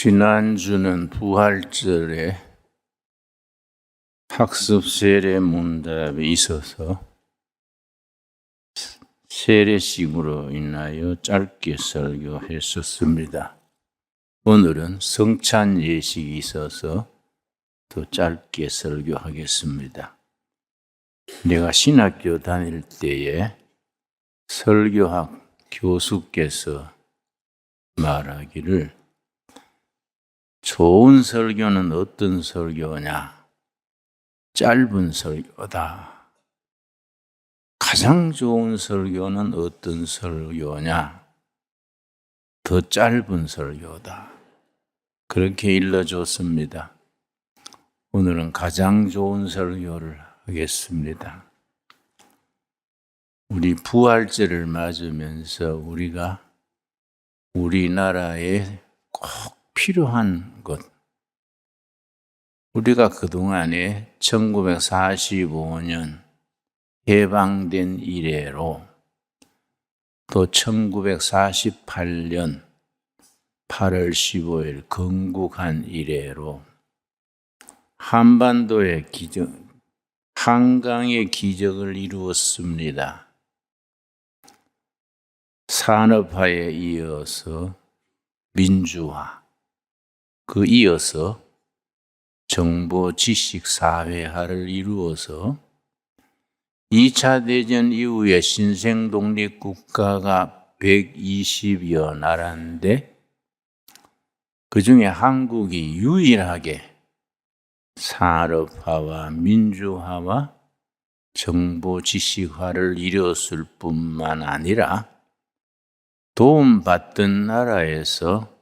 지난주는 부활절에 학습 세례 문답이 있어서 세례식으로 인하여 짧게 설교했었습니다. 오늘은 성찬 예식이 있어서 더 짧게 설교하겠습니다. 내가 신학교 다닐 때에 설교학 교수께서 말하기를 좋은 설교는 어떤 설교냐? 짧은 설교다. 가장 좋은 설교는 어떤 설교냐? 더 짧은 설교다. 그렇게 일러줬습니다. 오늘은 가장 좋은 설교를 하겠습니다. 우리 부활절을 맞으면서 우리가 우리나라에 꼭 필요한 것, 우리가 그동안에 1945년 해방된 이래로 또 1948년 8월 15일 건국한 이래로 한반도의 기적, 한강의 기적을 이루었습니다. 산업화에 이어서 민주화, 그 이어서 정보 지식 사회화를 이루어서 2차 대전 이후에 신생 독립 국가가 120여 나라인데 그 중에 한국이 유일하게 산업화와 민주화와 정보 지식화를 이뤘을 뿐만 아니라 도움받던 나라에서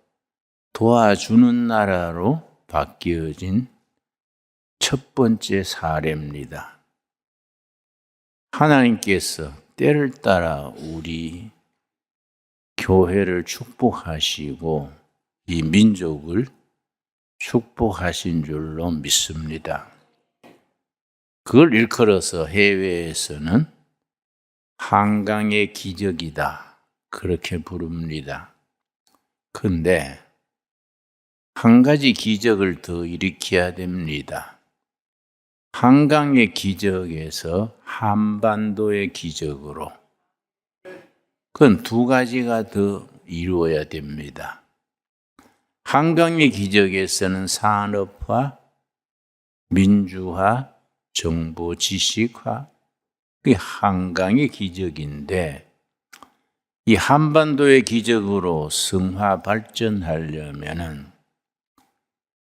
도와주는 나라로 바뀌어진 첫 번째 사례입니다. 하나님께서 때를 따라 우리 교회를 축복하시고 이 민족을 축복하신 줄로 믿습니다. 그걸 일컬어서 해외에서는 한강의 기적이다, 그렇게 부릅니다. 그런데 한 가지 기적을 더 일으켜야 됩니다. 한강의 기적에서 한반도의 기적으로, 그건 두 가지가 더 이루어야 됩니다. 한강의 기적에서는 산업화, 민주화, 정보 지식화, 그게 한강의 기적인데 이 한반도의 기적으로 성화 발전하려면은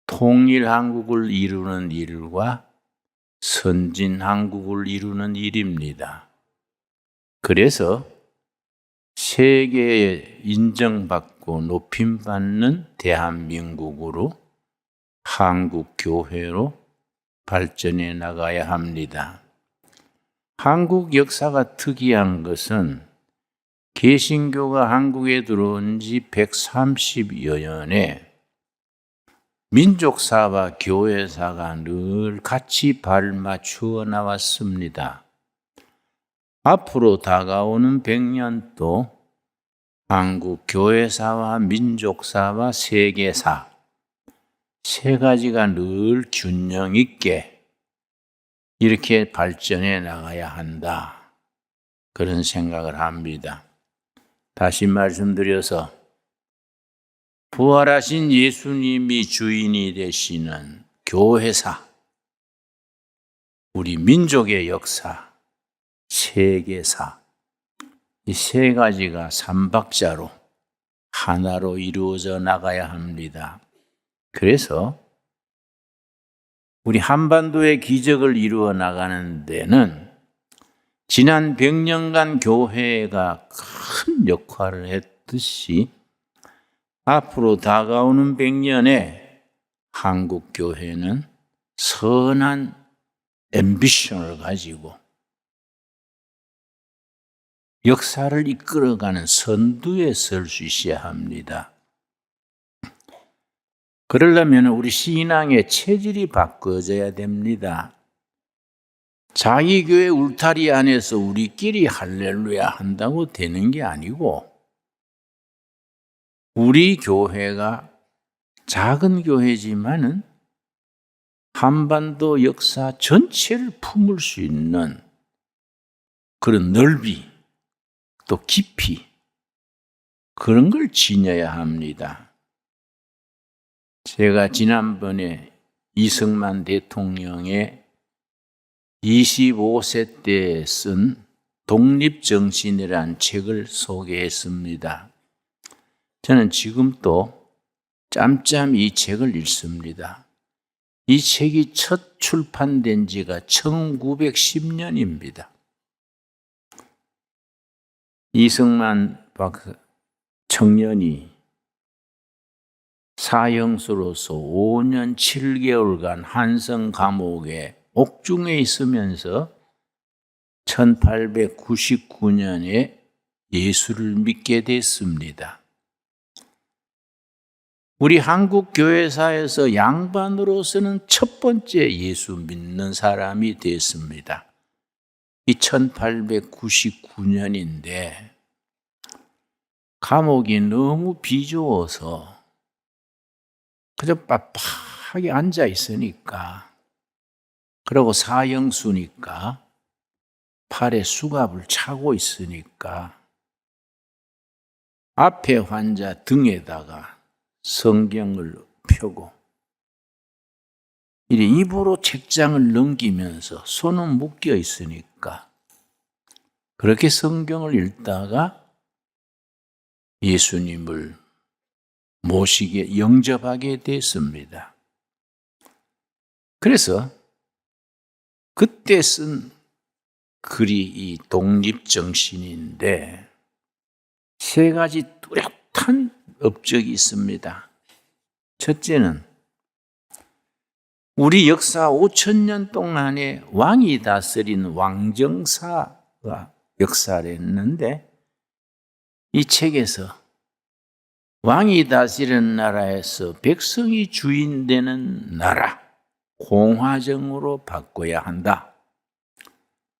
통일 한국을 이루는 일과 선진 한국을 이루는 일입니다. 그래서 세계에 인정받고 높임받는 대한민국으로 한국 교회로 발전해 나가야 합니다. 한국 역사가 특이한 것은 개신교가 한국에 들어온 지 130여 년에 민족사와 교회사가 늘 같이 발맞추어 나왔습니다. 앞으로 다가오는 100년도 한국 교회사와 민족사와 세계사 세 가지가 늘 균형 있게 이렇게 발전해 나가야 한다. 그런 생각을 합니다. 다시 말씀드려서 부활하신 예수님이 주인이 되시는 교회사, 우리 민족의 역사, 세계사, 이 세 가지가 삼박자로 하나로 이루어져 나가야 합니다. 그래서 우리 한반도의 기적을 이루어 나가는 데는 지난 100년간 교회가 큰 역할을 했듯이 앞으로 다가오는 100년에 한국 교회는 선한 앰비션을 가지고 역사를 이끌어가는 선두에 설 수 있어야 합니다. 그러려면 우리 신앙의 체질이 바꿔져야 됩니다. 자기 교회 울타리 안에서 우리끼리 할렐루야 한다고 되는 게 아니고 우리 교회가 작은 교회지만은 한반도 역사 전체를 품을 수 있는 그런 넓이 또 깊이 그런 걸 지녀야 합니다. 제가 지난번에 이승만 대통령의 25세 때 쓴 독립정신이라는 책을 소개했습니다. 저는 지금도 짬짬 이 책을 읽습니다. 이 책이 첫 출판된 지가 1910년입니다. 이승만 청년이 사형수로서 5년 7개월간 한성 감옥에 옥중에 있으면서 1899년에 예수를 믿게 됐습니다. 우리 한국 교회사에서 양반으로서는 첫 번째 예수 믿는 사람이 됐습니다. 이 1899년인데 감옥이 너무 비좁아서 그저 빳빳하게 앉아 있으니까, 그리고 사형수니까 팔에 수갑을 차고 있으니까 앞에 환자 등에다가 성경을 펴고 이래 입으로 책장을 넘기면서 손은 묶여 있으니까 그렇게 성경을 읽다가 예수님을 모시게 영접하게 됐습니다. 그래서 그때 쓴 글이 이 독립정신인데 세 가지 뚜렷한 업적이 있습니다. 첫째는 우리 역사 5,000년 동안에 왕이 다스린 왕정사가 역사를 했는데 이 책에서 왕이 다스리는 나라에서 백성이 주인 되는 나라, 공화정으로 바꿔야 한다.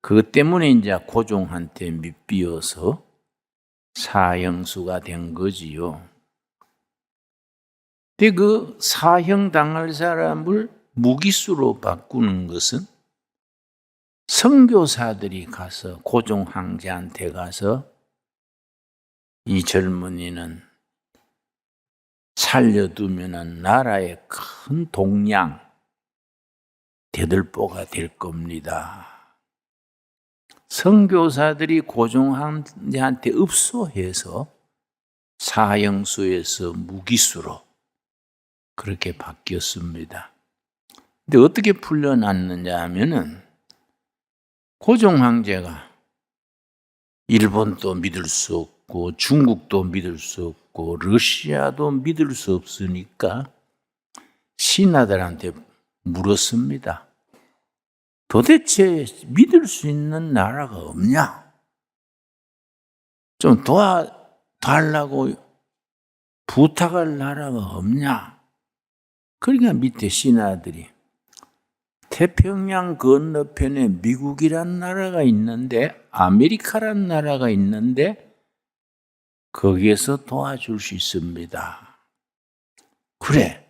그것 때문에 이제 고종한테 밑비어서 사형수가 된 거지요. 근데 그 사형 당할 사람을 무기수로 바꾸는 것은 선교사들이 가서 고종 황제한테 가서 이 젊은이는 살려두면 나라의 큰 동양 대들보가 될 겁니다. 선교사들이 고종 황제한테 읍소해서 사형수에서 무기수로 그렇게 바뀌었습니다. 근데 어떻게 풀려났느냐 하면은 고종 황제가 일본도 믿을 수 없고 중국도 믿을 수 없고 러시아도 믿을 수 없으니까 신하들한테 물었습니다. 도대체 믿을 수 있는 나라가 없냐? 좀 도와달라고 부탁할 나라가 없냐? 그러니까 밑에 신하들이 태평양 건너편에 미국이란 나라가 있는데, 아메리카란 나라가 있는데 거기에서 도와줄 수 있습니다. 그래,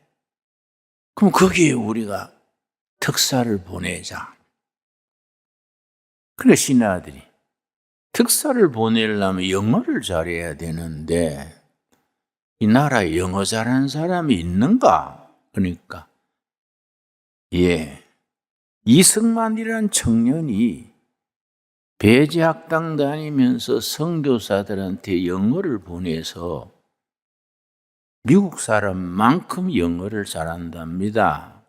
그럼 거기에 우리가 특사를 보내자. 그래, 신하들이 특사를 보내려면 영어를 잘해야 되는데 이 나라에 영어 잘하는 사람이 있는가? 그러니까 이승만이란 청년이 배제학당 다니면서 선교사들한테 영어를 보내서 미국 사람만큼 영어를 잘한답니다.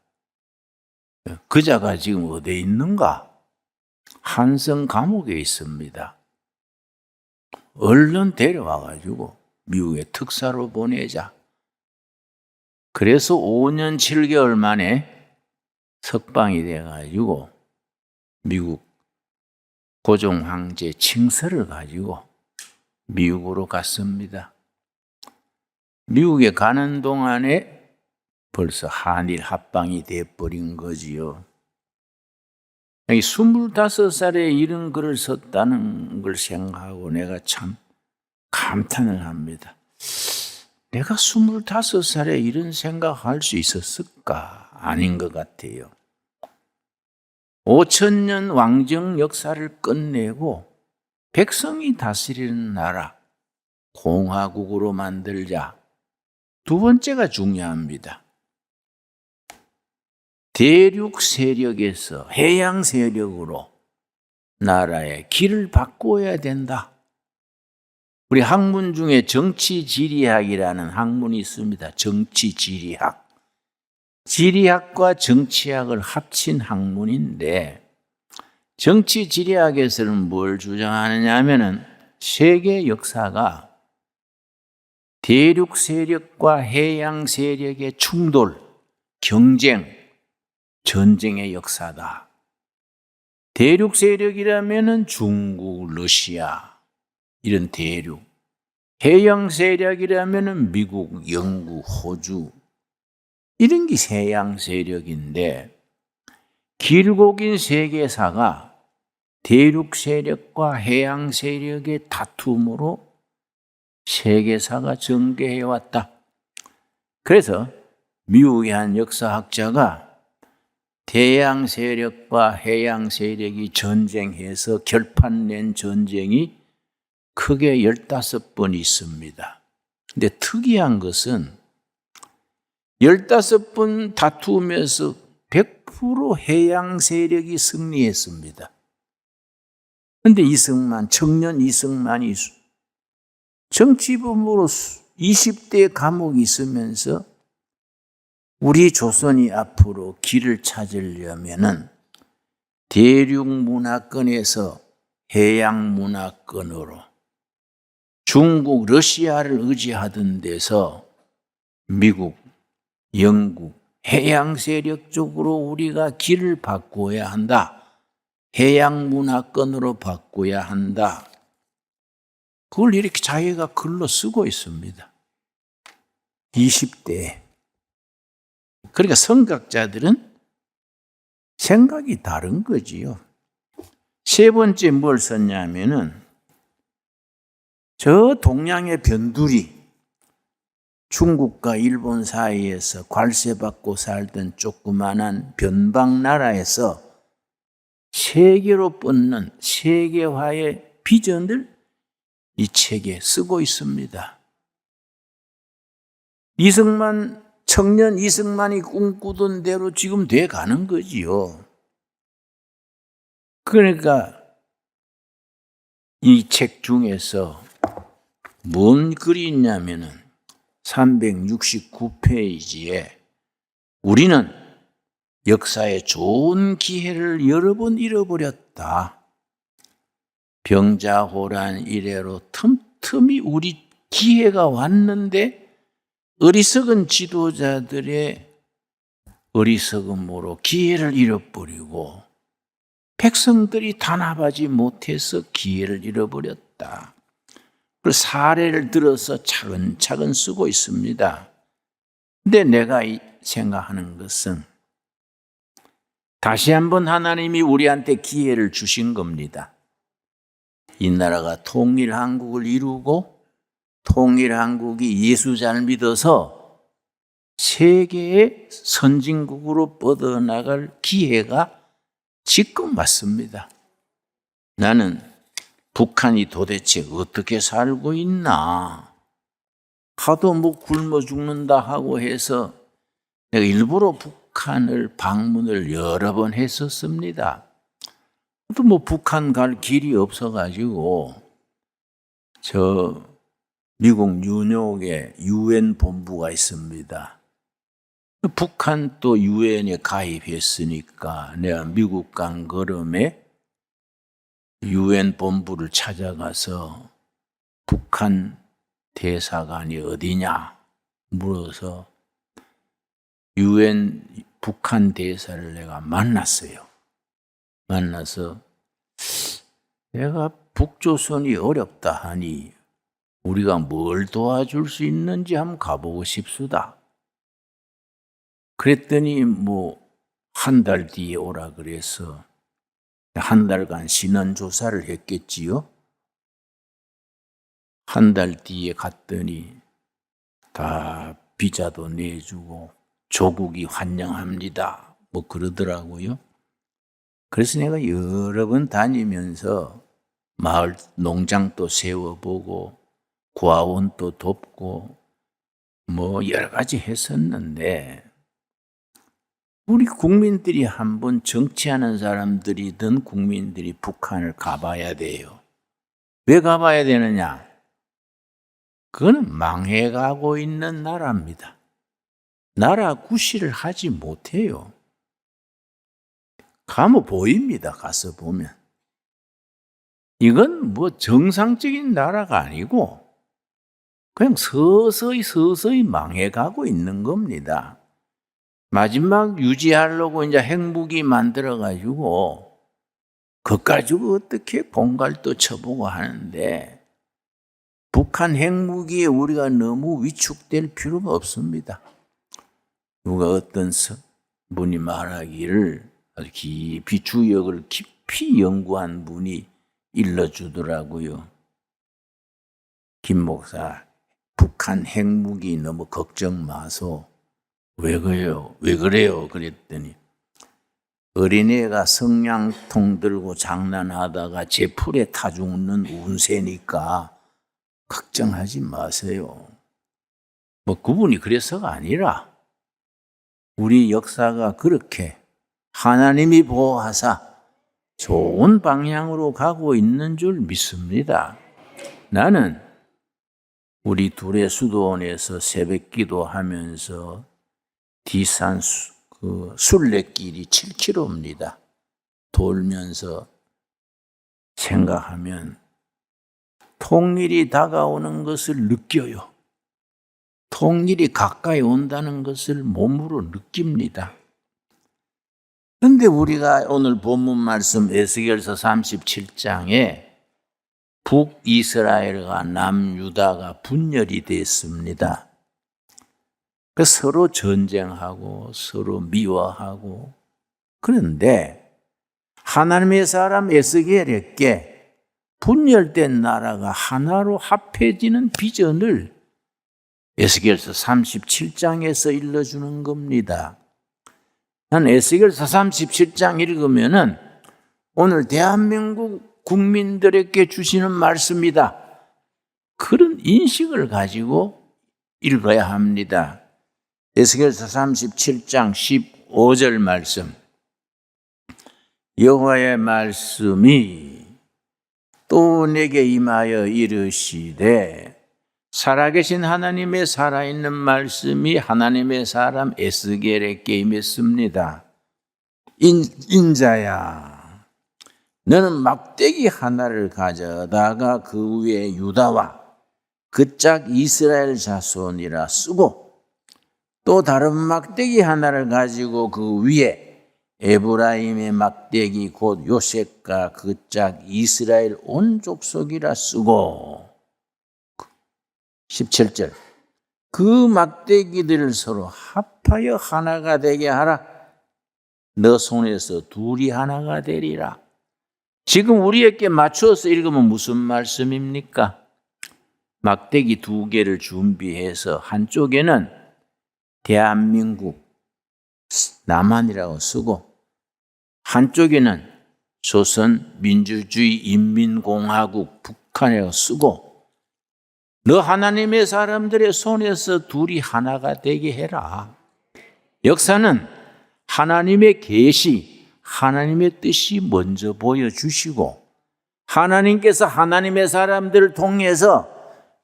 그자가 지금 어디에 있는가? 한성 감옥에 있습니다. 얼른 데려와가지고 미국에 특사로 보내자. 그래서 5년 7개월 만에 석방이 돼가지고 미국 고종 황제 칭서를 가지고 미국으로 갔습니다. 미국에 가는 동안에 벌써 한일 합방이 돼버린 거지요. 25살에 이런 글을 썼다는 걸 생각하고 내가 참 감탄을 합니다. 내가 25살에 이런 생각할 수 있었을까? 아닌 것 같아요. 5,000년 왕정 역사를 끝내고 백성이 다스리는 나라, 공화국으로 만들자. 두 번째가 중요합니다. 대륙 세력에서 해양 세력으로 나라의 길을 바꿔야 된다. 우리 학문 중에 정치지리학이라는 학문이 있습니다. 정치지리학. 지리학과 정치학을 합친 학문인데 정치지리학에서는 뭘 주장하느냐 하면은 세계 역사가 대륙 세력과 해양 세력의 충돌, 경쟁, 전쟁의 역사다. 대륙 세력이라면은 중국, 러시아 이런 대륙, 해양 세력이라면은 미국, 영국, 호주 이런 게 해양 세력인데 길고 긴 세계사가 대륙 세력과 해양 세력의 다툼으로 세계사가 전개해 왔다. 그래서 미국의 한 역사학자가 대양 세력과 해양 세력이 전쟁해서 결판낸 전쟁이 크게 15번 있습니다. 근데 특이한 것은 15번 다투면서 100% 해양 세력이 승리했습니다. 그런데 청년 이승만이 정치범으로 20대 감옥에 있으면서 우리 조선이 앞으로 길을 찾으려면은 대륙 문화권에서 해양 문화권으로 중국, 러시아를 의지하던 데서 미국, 영국, 해양 세력 쪽으로 우리가 길을 바꿔야 한다. 해양 문화권으로 바꿔야 한다. 그걸 이렇게 자기가 글로 쓰고 있습니다. 20대에. 그러니까 선각자들은 생각이 다른 거지요. 세 번째 뭘 썼냐면은 저 동양의 변두리, 중국과 일본 사이에서 관세받고 살던 조그만한 변방 나라에서 세계로 뻗는 세계화의 비전을 이 책에 쓰고 있습니다. 청년 이승만이 꿈꾸던 대로 지금 돼 가는 거지요. 그러니까 이 책 중에서 뭔 글이 있냐면은 369페이지에 우리는 역사의 좋은 기회를 여러 번 잃어버렸다. 병자호란 이래로 틈틈이 우리 기회가 왔는데 어리석은 지도자들의 어리석음으로 기회를 잃어버리고 백성들이 단합하지 못해서 기회를 잃어버렸다. 그 사례를 들어서 차근차근 쓰고 있습니다. 근데 내가 생각하는 것은 다시 한번 하나님이 우리한테 기회를 주신 겁니다. 이 나라가 통일한국을 이루고 통일한국이 예수 잘 믿어서 세계의 선진국으로 뻗어나갈 기회가 지금 왔습니다. 나는 북한이 도대체 어떻게 살고 있나? 하도 굶어 죽는다 하고 해서 내가 일부러 북한을 방문을 여러 번 했었습니다. 또 북한 갈 길이 없어가지고 미국 뉴욕에 UN 본부가 있습니다. 북한 또 UN에 가입했으니까 내가 미국 간 걸음에 UN 본부를 찾아가서 북한 대사관이 어디냐 물어서 UN 북한 대사를 내가 만났어요. 만나서 내가 북조선이 어렵다 하니 우리가 뭘 도와줄 수 있는지 한번 가보고 싶수다. 그랬더니 한 달 뒤에 오라 그래서 한 달간 신원 조사를 했겠지요. 한 달 뒤에 갔더니 다 비자도 내주고 조국이 환영합니다. 뭐 그러더라고요. 그래서 내가 여러 번 다니면서 마을 농장도 세워보고 고아원도 돕고 뭐 여러 가지 했었는데 우리 국민들이 한번 정치하는 사람들이든 국민들이 북한을 가봐야 돼요. 왜 가봐야 되느냐? 그거는 망해가고 있는 나라입니다. 나라 구실을 하지 못해요. 가면 보입니다. 가서 보면. 이건 뭐 정상적인 나라가 아니고 그냥 서서히 망해가고 있는 겁니다. 마지막 유지하려고 이제 핵무기 만들어가지고 그것 가지고 어떻게 공갈도 쳐보고 하는데 북한 핵무기에 우리가 너무 위축될 필요가 없습니다. 누가 어떤 분이 말하기를 아주 깊이 주역을 깊이 연구한 분이 일러주더라고요. 김 목사, 북한 핵무기 너무 걱정 마소. 왜 그래요? 그랬더니 어린애가 성냥통 들고 장난하다가 제 풀에 타 죽는 운세니까 걱정하지 마세요. 뭐 그분이 그래서가 아니라 우리 역사가 그렇게 하나님이 보호하사 좋은 방향으로 가고 있는 줄 믿습니다. 나는 우리 둘의 수도원에서 새벽 기도하면서 디산 순례길이 7km입니다. 돌면서 생각하면 통일이 다가오는 것을 느껴요. 통일이 가까이 온다는 것을 몸으로 느낍니다. 그런데 우리가 오늘 본문 말씀 에스겔서 37장에 북이스라엘과 남유다가 분열이 됐습니다. 서로 전쟁하고 서로 미워하고 그런데 하나님의 사람 에스겔에게 분열된 나라가 하나로 합해지는 비전을 에스겔서 37장에서 일러주는 겁니다. 난 에스겔서 37장 읽으면은 오늘 대한민국 국민들에게 주시는 말씀이다. 그런 인식을 가지고 읽어야 합니다. 에스겔서 37장 15절 말씀. 여호와의 말씀이 또 내게 임하여 이르시되 살아계신 하나님의 살아있는 말씀이 하나님의 사람 에스겔에게 임했습니다. 인자야, 너는 막대기 하나를 가져다가 그 위에 유다와 그 짝 이스라엘 자손이라 쓰고 또 다른 막대기 하나를 가지고 그 위에 에브라임의 막대기 곧 요셉과 그 짝 이스라엘 온 족속이라 쓰고 17절 그 막대기들을 서로 합하여 하나가 되게 하라. 너 손에서 둘이 하나가 되리라. 지금 우리에게 맞춰서 읽으면 무슨 말씀입니까? 막대기 2개를 준비해서 한쪽에는 대한민국 남한이라고 쓰고 한쪽에는 조선민주주의 인민공화국 북한이라고 쓰고 너 하나님의 사람들의 손에서 둘이 하나가 되게 해라. 역사는 하나님의 계시, 하나님의 뜻이 먼저 보여주시고 하나님께서 하나님의 사람들을 통해서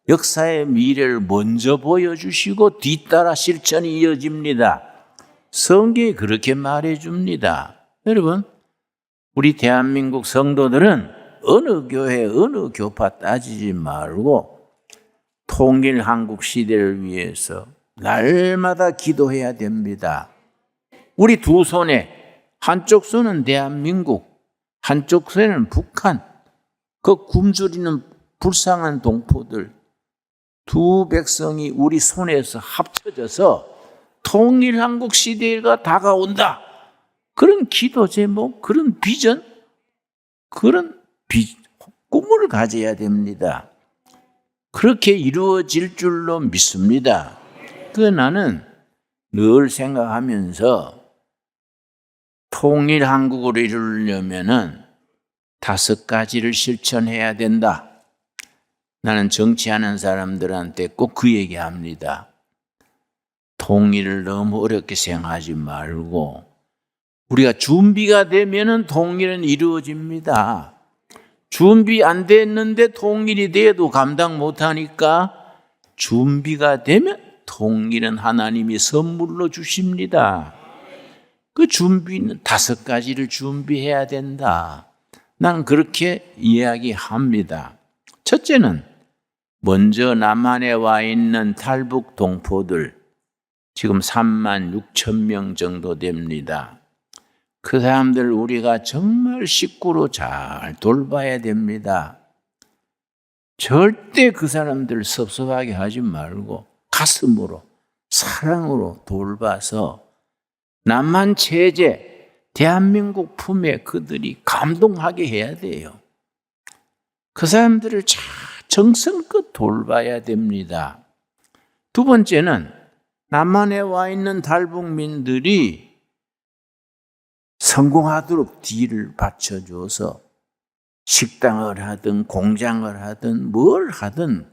역사의 미래를 먼저 보여주시고 뒤따라 실천이 이어집니다. 성경이 그렇게 말해줍니다. 여러분, 우리 대한민국 성도들은 어느 교회, 어느 교파 따지지 말고 통일 한국 시대를 위해서 날마다 기도해야 됩니다. 우리 두 손에 한쪽 손은 대한민국, 한쪽 손에는 북한, 그 굶주리는 불쌍한 동포들 두 백성이 우리 손에서 합쳐져서 통일 한국 시대가 다가온다. 그런 기도 제목, 그런 비전, 그런 꿈을 가져야 됩니다. 그렇게 이루어질 줄로 믿습니다. 나는 늘 생각하면서 통일 한국을 이루려면은 5가지를 실천해야 된다. 나는 정치하는 사람들한테 꼭 그 얘기합니다. 통일을 너무 어렵게 생각하지 말고 우리가 준비가 되면은 통일은 이루어집니다. 준비 안 됐는데 통일이 돼도 감당 못하니까 준비가 되면 통일은 하나님이 선물로 주십니다. 그 준비는 5가지를 준비해야 된다. 난 그렇게 이야기합니다. 첫째는 먼저 남한에 와 있는 탈북 동포들 지금 36,000명 정도 됩니다. 그 사람들 우리가 정말 식구로 잘 돌봐야 됩니다. 절대 그 사람들 섭섭하게 하지 말고 가슴으로 사랑으로 돌봐서 남한 체제 대한민국 품에 그들이 감동하게 해야 돼요. 그 사람들을 잘 정성껏 돌봐야 됩니다. 두 번째는 남한에 와 있는 탈북민들이 성공하도록 뒤를 받쳐줘서 식당을 하든 공장을 하든 뭘 하든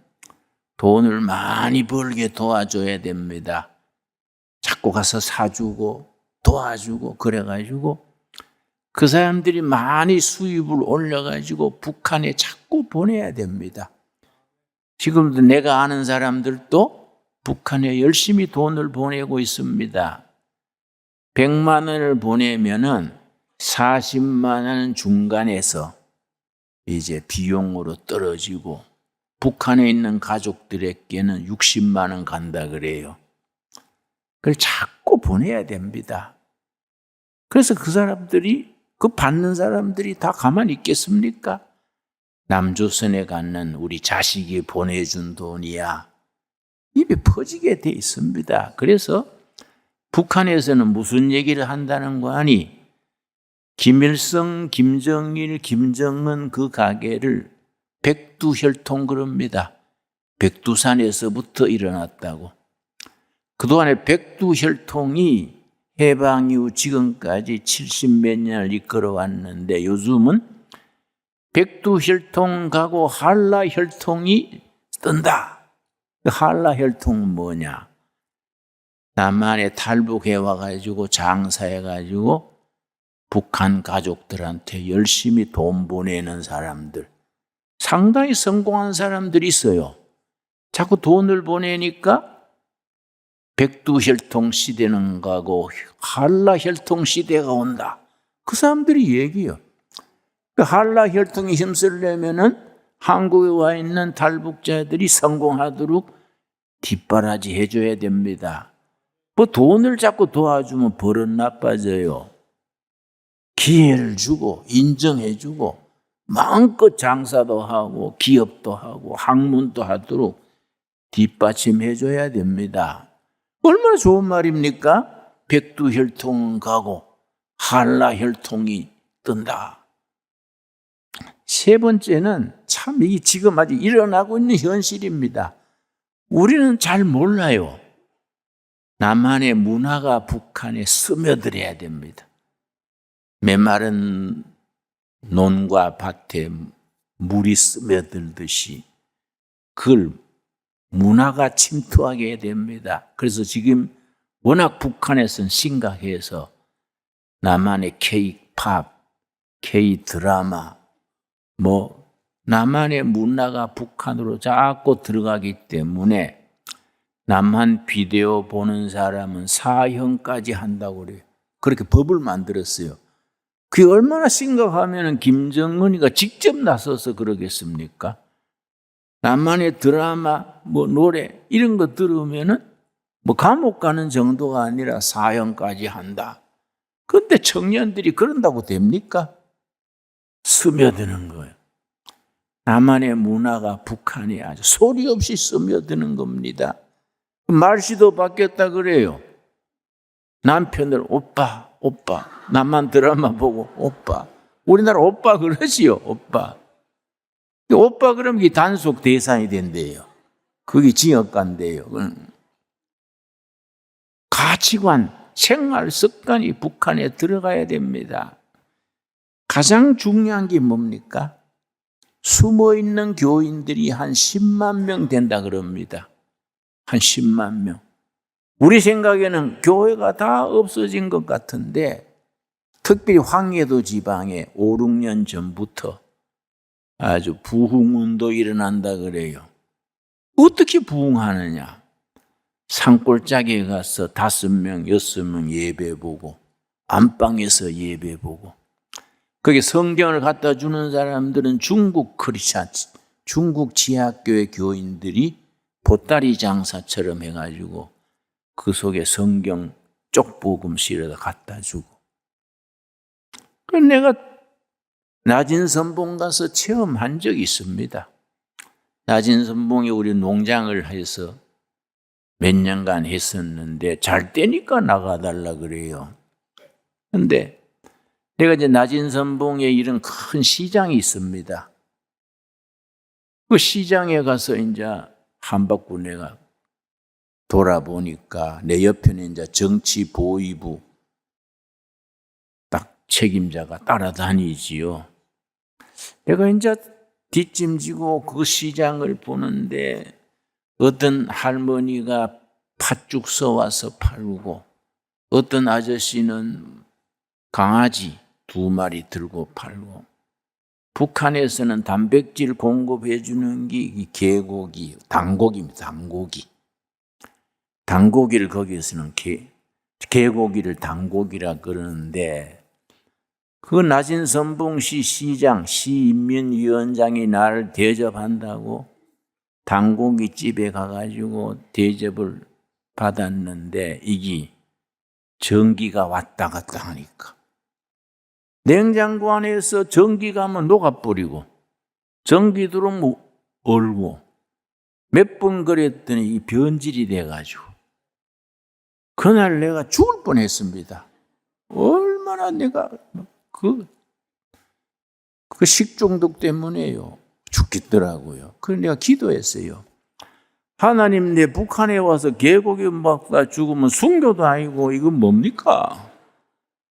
돈을 많이 벌게 도와줘야 됩니다. 자꾸 가서 사주고 도와주고 그래가지고 그 사람들이 많이 수입을 올려가지고 북한에 자꾸 보내야 됩니다. 지금도 내가 아는 사람들도 북한에 열심히 돈을 보내고 있습니다. 100만 원을 보내면은 40만 원은 중간에서 이제 비용으로 떨어지고 북한에 있는 가족들에게는 60만 원 간다 그래요. 그걸 자꾸 보내야 됩니다. 그래서 그 사람들이 그 받는 사람들이 다 가만히 있겠습니까? 남조선에 갔는 우리 자식이 보내준 돈이야. 입에 퍼지게 돼 있습니다. 그래서 북한에서는 무슨 얘기를 한다는 거 아니? 김일성, 김정일, 김정은 그 가게를 백두혈통 그럽니다. 백두산에서부터 일어났다고. 그동안에 백두혈통이 해방 이후 지금까지 70몇 년을 이끌어왔는데 요즘은 백두혈통 가고 한라혈통이 뜬다. 한라혈통은 뭐냐? 남한에 탈북해 와가지고 장사해가지고 북한 가족들한테 열심히 돈 보내는 사람들. 상당히 성공한 사람들이 있어요. 자꾸 돈을 보내니까 백두혈통 시대는 가고 한라혈통 시대가 온다. 그 사람들이 얘기해요. 그 한라혈통이 힘쓰려면은 한국에 와 있는 탈북자들이 성공하도록 뒷바라지 해줘야 됩니다. 뭐 돈을 자꾸 도와주면 버릇 나빠져요. 기회를 주고 인정해주고 마음껏 장사도 하고 기업도 하고 학문도 하도록 뒷받침해줘야 됩니다. 얼마나 좋은 말입니까? 백두혈통 가고 한라혈통이 뜬다. 세 번째는 참 이게 지금 아직 일어나고 있는 현실입니다. 우리는 잘 몰라요. 남한의 문화가 북한에 스며들어야 됩니다. 메마른 논과 밭에 물이 스며들듯이 그걸 문화가 침투하게 해야 됩니다. 그래서 지금 워낙 북한에서는 심각해서 남한의 K-팝, K-드라마, 남한의 문화가 북한으로 자꾸 들어가기 때문에 남한 비디오 보는 사람은 사형까지 한다고 그래요. 그렇게 법을 만들었어요. 그게 얼마나 심각하면 김정은이가 직접 나서서 그러겠습니까? 남한의 드라마, 노래 이런 거 들으면은 감옥 가는 정도가 아니라 사형까지 한다. 그런데 청년들이 그런다고 됩니까? 스며드는 거예요. 남한의 문화가 북한에 아주 소리 없이 스며드는 겁니다. 말씨도 바뀌었다 그래요. 남편을 오빠, 오빠. 남한 드라마 보고 오빠. 우리나라 오빠 그러지요, 오빠. 오빠 그러면 이게 단속 대상이 된대요. 그게 징역 간대요. 가치관, 생활 습관이 북한에 들어가야 됩니다. 가장 중요한 게 뭡니까? 숨어있는 교인들이 한 10만 명 된다 그럽니다. 한 10만 명. 우리 생각에는 교회가 다 없어진 것 같은데 특별히 황해도 지방에 5, 6년 전부터 아주 부흥운동 일어난다 그래요. 어떻게 부흥하느냐? 산골짜기에 가서 5명, 6명 예배 보고 안방에서 예배 보고 거기 성경을 갖다 주는 사람들은 중국 크리스찬, 중국 지하교회 교인들이 보따리 장사처럼 해가지고 그 속에 성경 쪽복음 실어다 갖다 주고. 그래서 내가 낮은 선봉 가서 체험한 적이 있습니다. 낮은 선봉에 우리 농장을 해서 몇 년간 했었는데 잘 되니까 나가달라 그래요. 그런데 내가 이제 낮은 선봉에 이런 큰 시장이 있습니다. 그 시장에 가서 이제 한 바퀴 내가 돌아보니까 내 옆에는 이제 정치 보위부 딱 책임자가 따라다니지요. 내가 이제 뒷짐지고 그 시장을 보는데 어떤 할머니가 팥죽 써와서 팔고 어떤 아저씨는 강아지 2마리 들고 팔고 북한에서는 단백질 공급해 주는 게 개고기, 당고기입니다. 당고기. 당고기를 거기에서는 개고기를 당고기라 그러는데 그 낮은 선봉시 시장, 시인민위원장이 나를 대접한다고 당고기 집에 가가지고 대접을 받았는데 이게 전기가 왔다 갔다 하니까 냉장고 안에서 전기 가면 녹아버리고 전기 들어오면 얼고 몇 번 그랬더니 이 변질이 돼가지고 그날 내가 죽을 뻔했습니다. 얼마나 내가 그 식중독 때문에요. 죽겠더라고요. 그래서 내가 기도했어요. 하나님, 내 북한에 와서 개고기 먹다 죽으면 순교도 아니고 이건 뭡니까?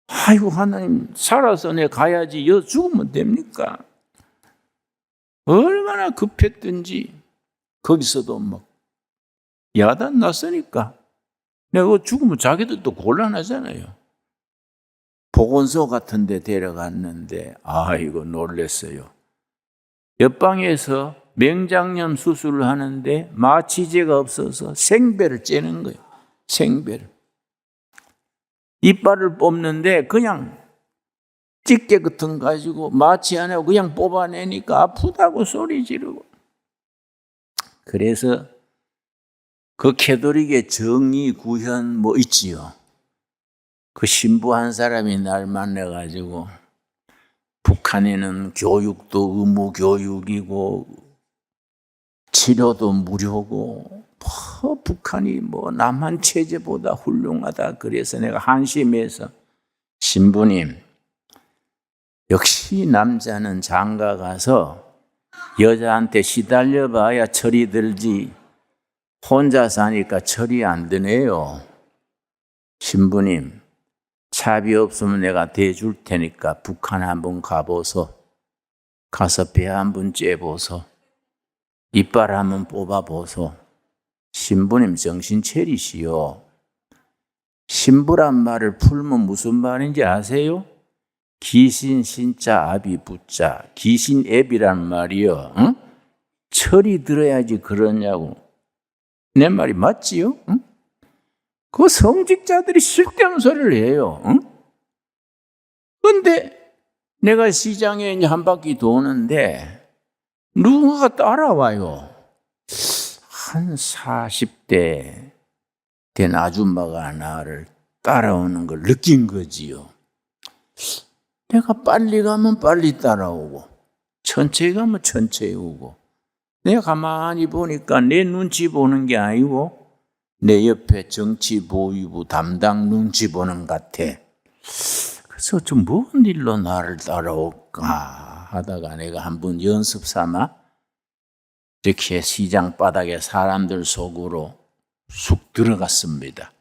아이고 하나님, 살아서 내 가야지 여 죽으면 됩니까? 얼마나 급했든지 거기서도 막 야단 났으니까 내가 죽으면 자기들도 곤란하잖아요. 보건소 같은 데 데려갔는데 아이고 놀랬어요. 옆방에서 맹장염 수술을 하는데 마취제가 없어서 생배를 째는 거예요. 생배를. 이빨을 뽑는데 그냥 집게 같은 거 가지고 마취 안 하고 그냥 뽑아내니까 아프다고 소리 지르고. 그래서 그 캐톨릭의 정의 구현 뭐 있지요. 그 신부 한 사람이 날 만나가지고 북한에는 교육도 의무 교육이고 치료도 무료고 북한이 뭐 남한 체제보다 훌륭하다. 그래서 내가 한심해서 신부님, 역시 남자는 장가 가서 여자한테 시달려 봐야 철이 들지 혼자 사니까 철이 안 드네요. 신부님, 차비 없으면 내가 대줄 테니까 북한 한번 가보소. 가서 배 한번 쬐보소. 이빨 한번 뽑아보소. 신부님 정신 차리시오. 신부란 말을 풀면 무슨 말인지 아세요? 귀신 신자 아비 부자. 귀신 앱이란 말이요. 응? 철이 들어야지 그러냐고. 내 말이 맞지요? 응? 그 성직자들이 쓸데없는 소리를 해요. 그런데 내가 시장에 이제 한 바퀴 도는데 누군가가 따라와요. 한 40대 된 아줌마가 나를 따라오는 걸 느낀 거지요. 내가 빨리 가면 빨리 따라오고 천천히 가면 천천히 오고 내가 가만히 보니까 내 눈치 보는 게 아니고 내 옆에 정치보위부 담당 눈치 보는 것 같아. 그래서 좀 뭔 일로 나를 따라올까 하다가 내가 한번 연습 삼아 이렇게 시장 바닥에 사람들 속으로 쑥 들어갔습니다.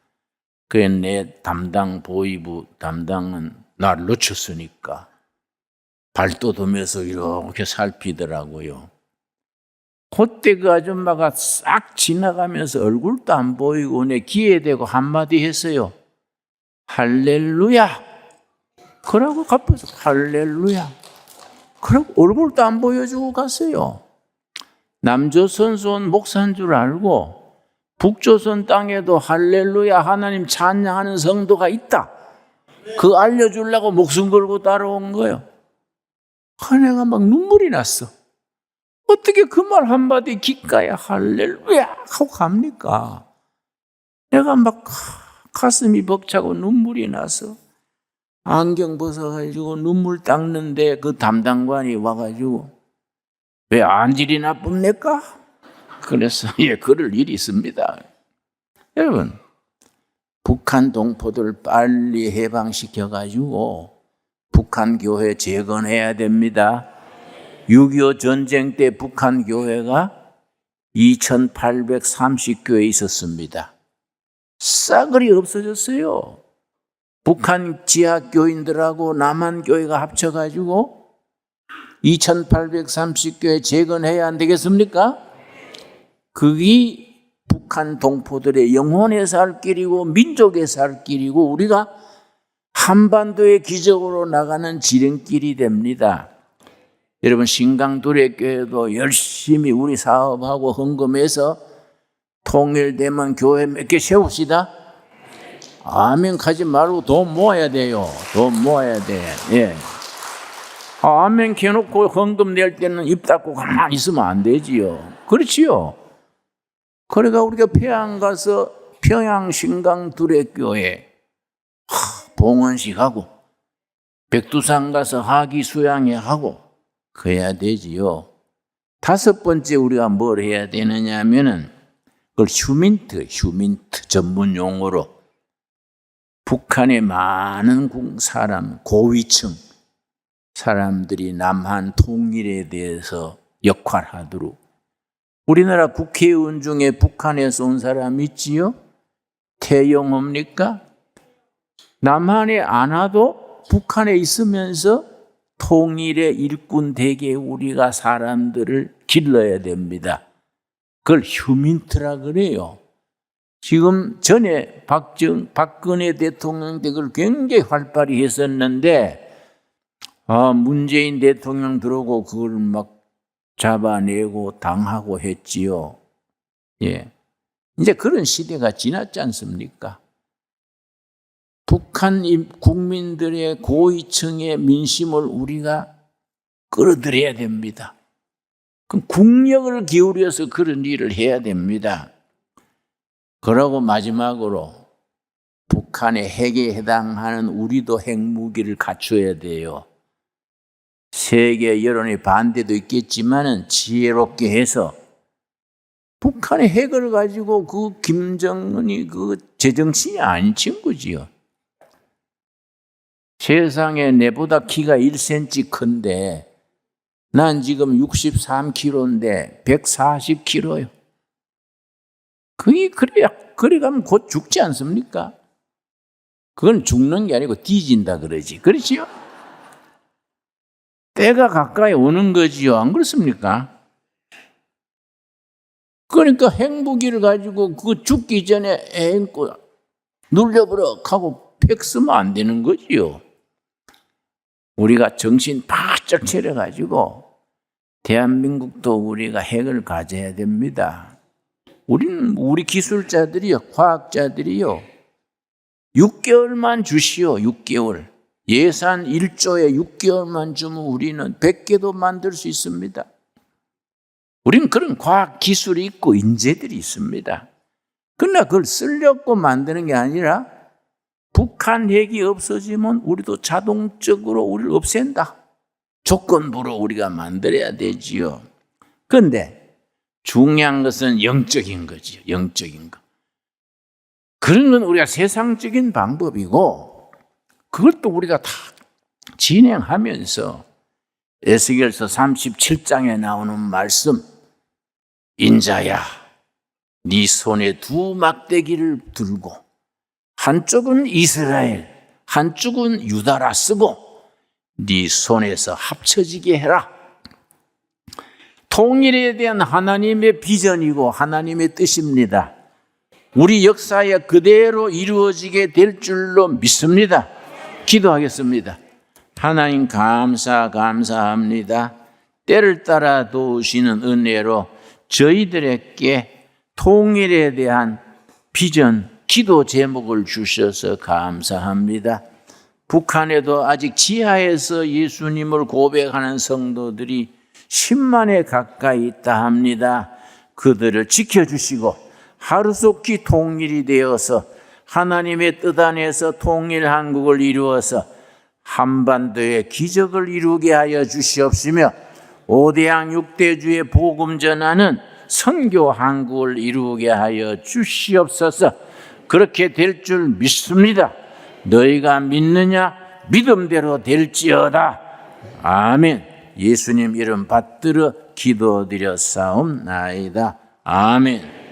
그래 내 담당 보위부 담당은 날 놓쳤으니까 발돋움해서 이렇게 살피더라고요. 그때 그 아줌마가 싹 지나가면서 얼굴도 안 보이고 내 귀에 대고 한마디 했어요. 할렐루야. 그러고 갚아서 할렐루야. 그러고 얼굴도 안 보여주고 갔어요. 남조선 온 목사인 줄 알고 북조선 땅에도 할렐루야 하나님 찬양하는 성도가 있다. 그거 알려주려고 목숨 걸고 따라온 거예요. 내가 막 눈물이 났어. 어떻게 그 말 한마디 귓가에 할렐루야 하고 갑니까? 내가 막 가슴이 벅차고 눈물이 나서 안경 벗어가지고 눈물 닦는데 그 담당관이 와가지고 왜 안질이 나쁩니까? 그래서 그럴 일이 있습니다. 여러분, 북한 동포들 빨리 해방시켜가지고 북한 교회 재건해야 됩니다. 6.25 전쟁 때 북한 교회가 2,830교회 있었습니다. 싸그리 없어졌어요. 북한 지하교인들하고 남한교회가 합쳐가지고 2,830교회 재건해야 안 되겠습니까? 그게 북한 동포들의 영혼의 살 길이고 민족의 살 길이고 우리가 한반도의 기적으로 나가는 지름길이 됩니다. 여러분 신강두레교회도 열심히 우리 사업하고 헌금해서 통일되면 교회 몇 개 세웁시다. 아멘 하지 말고 돈 모아야 돼요. 돈 모아야 돼. 예. 아멘 켜놓고 헌금 낼 때는 입 닫고 가만히 있으면 안 되지요. 그렇지요. 그러니까 우리가 평양 가서 평양 신강두레교회 봉헌식 하고 백두산 가서 하기 수양회 하고 그래야 되지요. 5번째 우리가 뭘 해야 되느냐 하면은 그걸 휴민트 전문 용어로 북한의 많은 사람, 고위층 사람들이 남한 통일에 대해서 역할하도록 우리나라 국회의원 중에 북한에서 온 사람 있지요? 태영호입니까? 남한에 안 와도 북한에 있으면서 통일의 일꾼 되게 우리가 사람들을 길러야 됩니다. 그걸 휴민트라 그래요. 지금 전에 박근혜 대통령 때 그걸 굉장히 활발히 했었는데 문재인 대통령 들어오고 그걸 막 잡아내고 당하고 했지요. 예. 이제 그런 시대가 지났지 않습니까? 북한 국민들의 고위층의 민심을 우리가 끌어들여야 됩니다. 그럼 국력을 기울여서 그런 일을 해야 됩니다. 그러고 마지막으로 북한의 핵에 해당하는 우리도 핵무기를 갖춰야 돼요. 세계 여론의 반대도 있겠지만은 지혜롭게 해서 북한의 핵을 가지고 그 김정은이 그 제정신이 아닌 친구지요. 세상에 내보다 키가 1cm 큰데 난 지금 63kg인데 140kg요. 그게 그래 가면 곧 죽지 않습니까? 그건 죽는 게 아니고 뒤진다 그러지. 그렇지요? 때가 가까이 오는 거지요. 안 그렇습니까? 그러니까 핵무기를 가지고 그 죽기 전에 애행고 눌려버려 하고 팩 쓰면 안 되는 거지요. 우리가 정신 바짝 차려가지고 대한민국도 우리가 핵을 가져야 됩니다. 우리 기술자들이요, 과학자들이요, 6개월만 주시오, 6개월. 예산 1조에 6개월만 주면 우리는 100개도 만들 수 있습니다. 우리는 그런 과학 기술이 있고 인재들이 있습니다. 그러나 그걸 쓰려고 만드는 게 아니라 북한 핵이 없어지면 우리도 자동적으로 우리를 없앤다. 조건부로 우리가 만들어야 되지요. 그런데 중요한 것은 영적인 거지요. 영적인 거. 그런 건 우리가 세상적인 방법이고 그것도 우리가 다 진행하면서 에스겔서 37장에 나오는 말씀, 인자야 네 손에 두 막대기를 들고 한쪽은 이스라엘, 한쪽은 유다라 쓰고 네 손에서 합쳐지게 해라. 통일에 대한 하나님의 비전이고 하나님의 뜻입니다. 우리 역사에 그대로 이루어지게 될 줄로 믿습니다. 기도하겠습니다. 하나님 감사합니다. 때를 따라 도우시는 은혜로 저희들에게 통일에 대한 비전, 기도 제목을 주셔서 감사합니다. 북한에도 아직 지하에서 예수님을 고백하는 성도들이 10만에 가까이 있다 합니다. 그들을 지켜주시고 하루속히 통일이 되어서 하나님의 뜻 안에서 통일 한국을 이루어서 한반도의 기적을 이루게 하여 주시옵시며 5대양 6대주의 복음 전하는 선교 한국을 이루게 하여 주시옵소서. 그렇게 될 줄 믿습니다. 너희가 믿느냐? 믿음대로 될지어다. 아멘. 예수님 이름 받들어 기도드려 싸움나이다. 아멘.